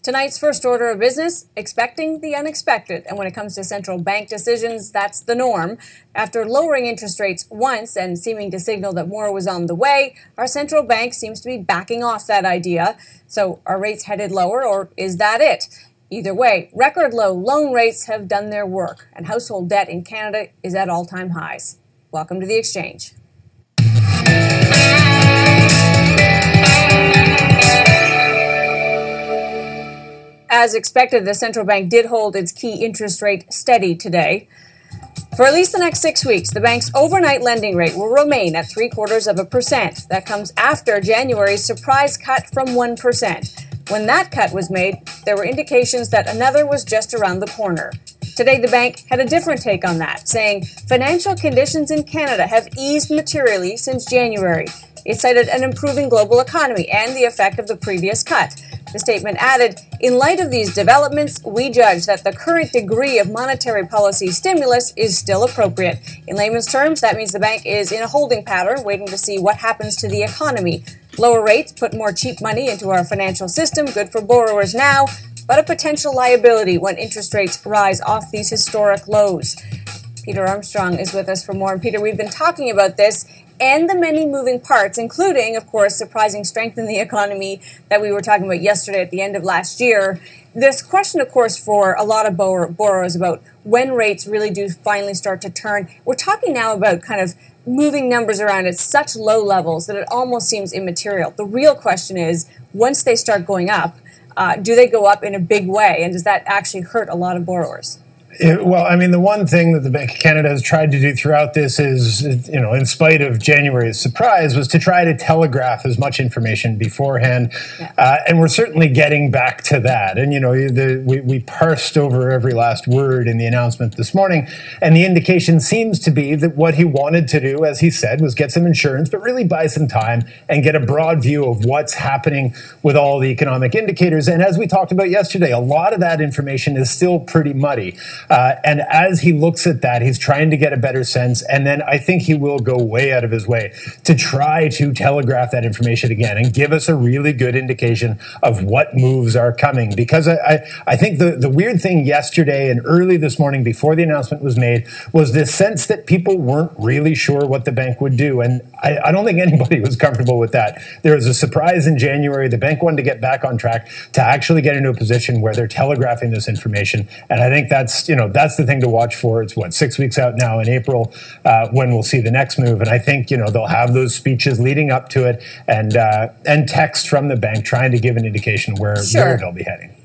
Tonight's first order of business, expecting the unexpected. And when it comes to central bank decisions, that's the norm. After lowering interest rates once and seeming to signal that more was on the way, our central bank seems to be backing off that idea. So are rates headed lower, or is that it? Either way, record low loan rates have done their work, and household debt in Canada is at all-time highs. Welcome to The Exchange. As expected, the central bank did hold its key interest rate steady today. For at least the next 6 weeks, the bank's overnight lending rate will remain at 0.75%. That comes after January's surprise cut from 1%. When that cut was made, there were indications that another was just around the corner. Today, the bank had a different take on that, saying financial conditions in Canada have eased materially since January. It cited an improving global economy and the effect of the previous cut. The statement added, in light of these developments, we judge that the current degree of monetary policy stimulus is still appropriate. In layman's terms, that means the bank is in a holding pattern, waiting to see what happens to the economy. Lower rates put more cheap money into our financial system, good for borrowers now, but a potential liability when interest rates rise off these historic lows. Peter Armstrong is with us for more. And Peter, we've been talking about this and the many moving parts, including, of course, surprising strength in the economy that we were talking about yesterday at the end of last year. This question, of course, for a lot of borrowers about when rates really do finally start to turn. We're talking now about kind of moving numbers around at such low levels that it almost seems immaterial. The real question is, once they start going up, do they go up in a big way? And does that actually hurt a lot of borrowers? Well, I mean, the one thing that the Bank of Canada has tried to do throughout this is, in spite of January's surprise, was to try to telegraph as much information beforehand. Yeah. And we're certainly getting back to that. And, we parsed over every last word in the announcement this morning. And the indication seems to be that what he wanted to do, as he said, was get some insurance, but really buy some time and get a broad view of what's happening with all the economic indicators. And as we talked about yesterday, a lot of that information is still pretty muddy. And as he looks at that, he's trying to get a better sense. And then I think he will go way out of his way to try to telegraph that information again and give us a really good indication of what moves are coming. Because I think the weird thing yesterday and early this morning before the announcement was made was this sense that people weren't really sure what the bank would do. And I don't think anybody was comfortable with that. There was a surprise in January. The bank wanted to get back on track to actually get into a position where they're telegraphing this information. And I think that's the thing to watch for. It's 6 weeks out now in April when we'll see the next move. And I think, they'll have those speeches leading up to it and text from the bank trying to give an indication where they'll be heading.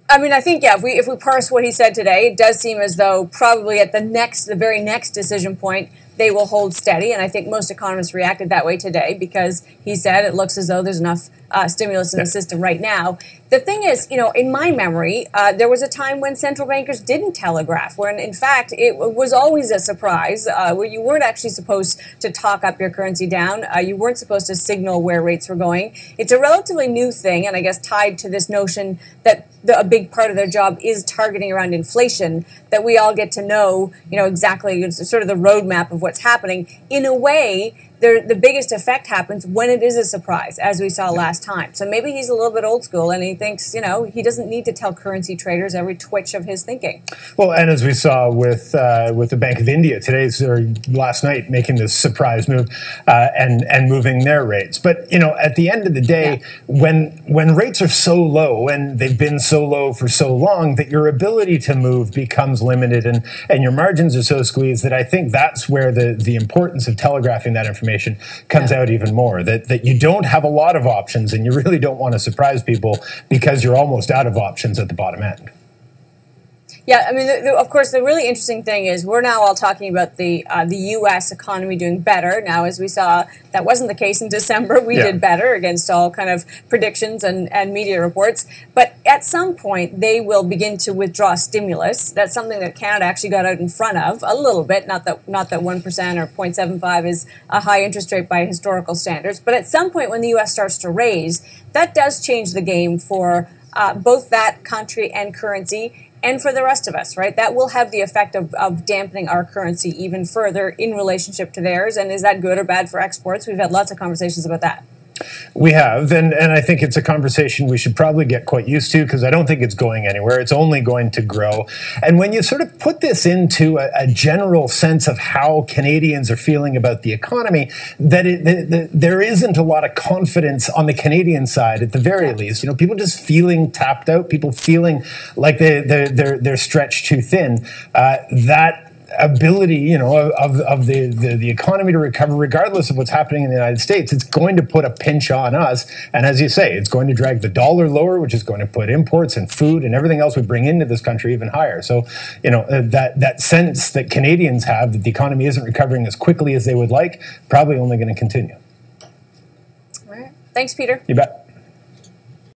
I mean, I think, if we parse what he said today, it does seem as though probably at the very next decision point, they will hold steady. And I think most economists reacted that way today because he said it looks as though there's enough stimulus in the system right now. The thing is, in my memory, there was a time when central bankers didn't telegraph, when, in fact, it was always a surprise, where you weren't actually supposed to talk up your currency down. You weren't supposed to signal where rates were going. It's a relatively new thing, and I guess tied to this notion that a big part of their job is targeting around inflation, that we all get to know, exactly sort of the roadmap of what's happening. In a way, the biggest effect happens when it is a surprise, as we saw last time. So maybe he's a little bit old school and he thinks, he doesn't need to tell currency traders every twitch of his thinking. Well, and as we saw with the Bank of India last night making this surprise move and moving their rates. But, at the end of the day, when rates are so low and they've been so low for so long that your ability to move becomes limited and your margins are so squeezed that I think that's where the importance of telegraphing that information comes out even more, that you don't have a lot of options and you really don't want to surprise people because you're almost out of options at the bottom end. Yeah, I mean, of course, the really interesting thing is we're now all talking about the U.S. economy doing better. Now, as we saw, that wasn't the case in December. We did better against all kind of predictions and media reports. But at some point, they will begin to withdraw stimulus. That's something that Canada actually got out in front of a little bit. Not that 1% or 0.75 is a high interest rate by historical standards. But at some point, when the U.S. starts to raise, that does change the game for both that country and currency. And for the rest of us, right? That will have the effect of dampening our currency even further in relationship to theirs. And is that good or bad for exports? We've had lots of conversations about that. We have, and I think it's a conversation we should probably get quite used to, because I don't think it's going anywhere. It's only going to grow. And when you sort of put this into a general sense of how Canadians are feeling about the economy, that there isn't a lot of confidence on the Canadian side, at the very least. You know, people just feeling tapped out, people feeling like they're stretched too thin. That ability, you know, of the economy to recover, regardless of what's happening in the United States, it's going to put a pinch on us. And as you say, it's going to drag the dollar lower, which is going to put imports and food and everything else we bring into this country even higher. So, you know, that sense that Canadians have that the economy isn't recovering as quickly as they would like, probably only going to continue. All right. Thanks, Peter. You bet.